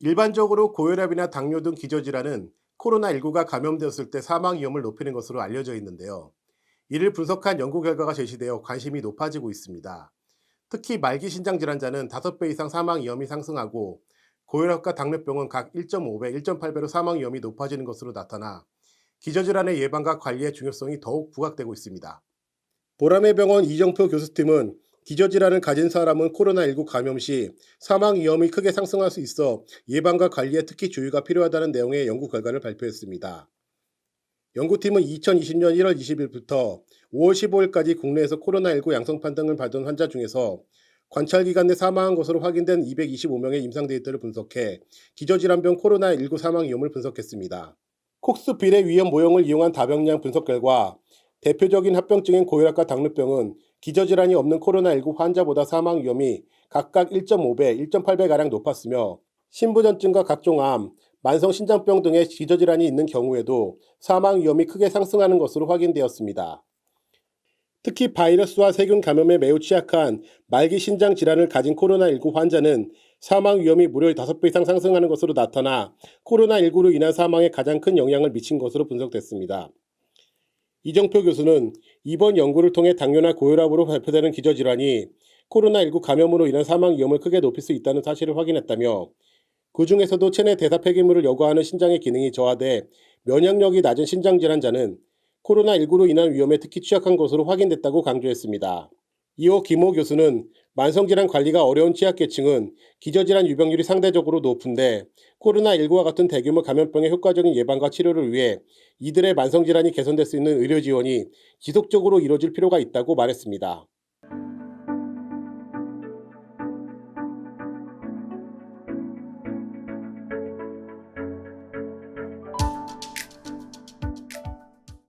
일반적으로 고혈압이나 당뇨 등 기저질환은 코로나19가 감염되었을 때 사망 위험을 높이는 것으로 알려져 있는데요. 이를 분석한 연구 결과가 제시되어 관심이 높아지고 있습니다. 특히 말기 신장 질환자는 5배 이상 사망 위험이 상승하고 고혈압과 당뇨병은 각 1.5배, 1.8배로 사망 위험이 높아지는 것으로 나타나 기저질환의 예방과 관리의 중요성이 더욱 부각되고 있습니다. 보람의 병원 이정표 교수팀은 기저질환을 가진 사람은 코로나19 감염 시 사망 위험이 크게 상승할 수 있어 예방과 관리에 특히 주의가 필요하다는 내용의 연구 결과를 발표했습니다. 연구팀은 2020년 1월 20일부터 5월 15일까지 국내에서 코로나19 양성 판정을 받은 환자 중에서 관찰 기간 내 사망한 것으로 확인된 225명의 임상 데이터를 분석해 기저질환병 코로나19 사망 위험을 분석했습니다. 콕스 비례 위험 모형을 이용한 다병량 분석 결과 대표적인 합병증인 고혈압과 당뇨병은 기저질환이 없는 코로나19 환자보다 사망 위험이 각각 1.5배, 1.8배가량 높았으며 신부전증과 각종 암, 만성신장병 등의 기저질환이 있는 경우에도 사망 위험이 크게 상승하는 것으로 확인되었습니다. 특히 바이러스와 세균 감염에 매우 취약한 말기 신장 질환을 가진 코로나19 환자는 사망 위험이 무려 5배 이상 상승하는 것으로 나타나 코로나19로 인한 사망에 가장 큰 영향을 미친 것으로 분석됐습니다. 이정표 교수는 이번 연구를 통해 당뇨나 고혈압으로 발표되는 기저질환이 코로나19 감염으로 인한 사망 위험을 크게 높일 수 있다는 사실을 확인했다며 그 중에서도 체내 대사 폐기물을 여과하는 신장의 기능이 저하돼 면역력이 낮은 신장 질환자는 코로나19로 인한 위험에 특히 취약한 것으로 확인됐다고 강조했습니다. 이어 김호 교수는 만성질환 관리가 어려운 취약계층은 기저질환 유병률이 상대적으로 높은데 코로나19와 같은 대규모 감염병의 효과적인 예방과 치료를 위해 이들의 만성질환이 개선될 수 있는 의료 지원이 지속적으로 이뤄질 필요가 있다고 말했습니다.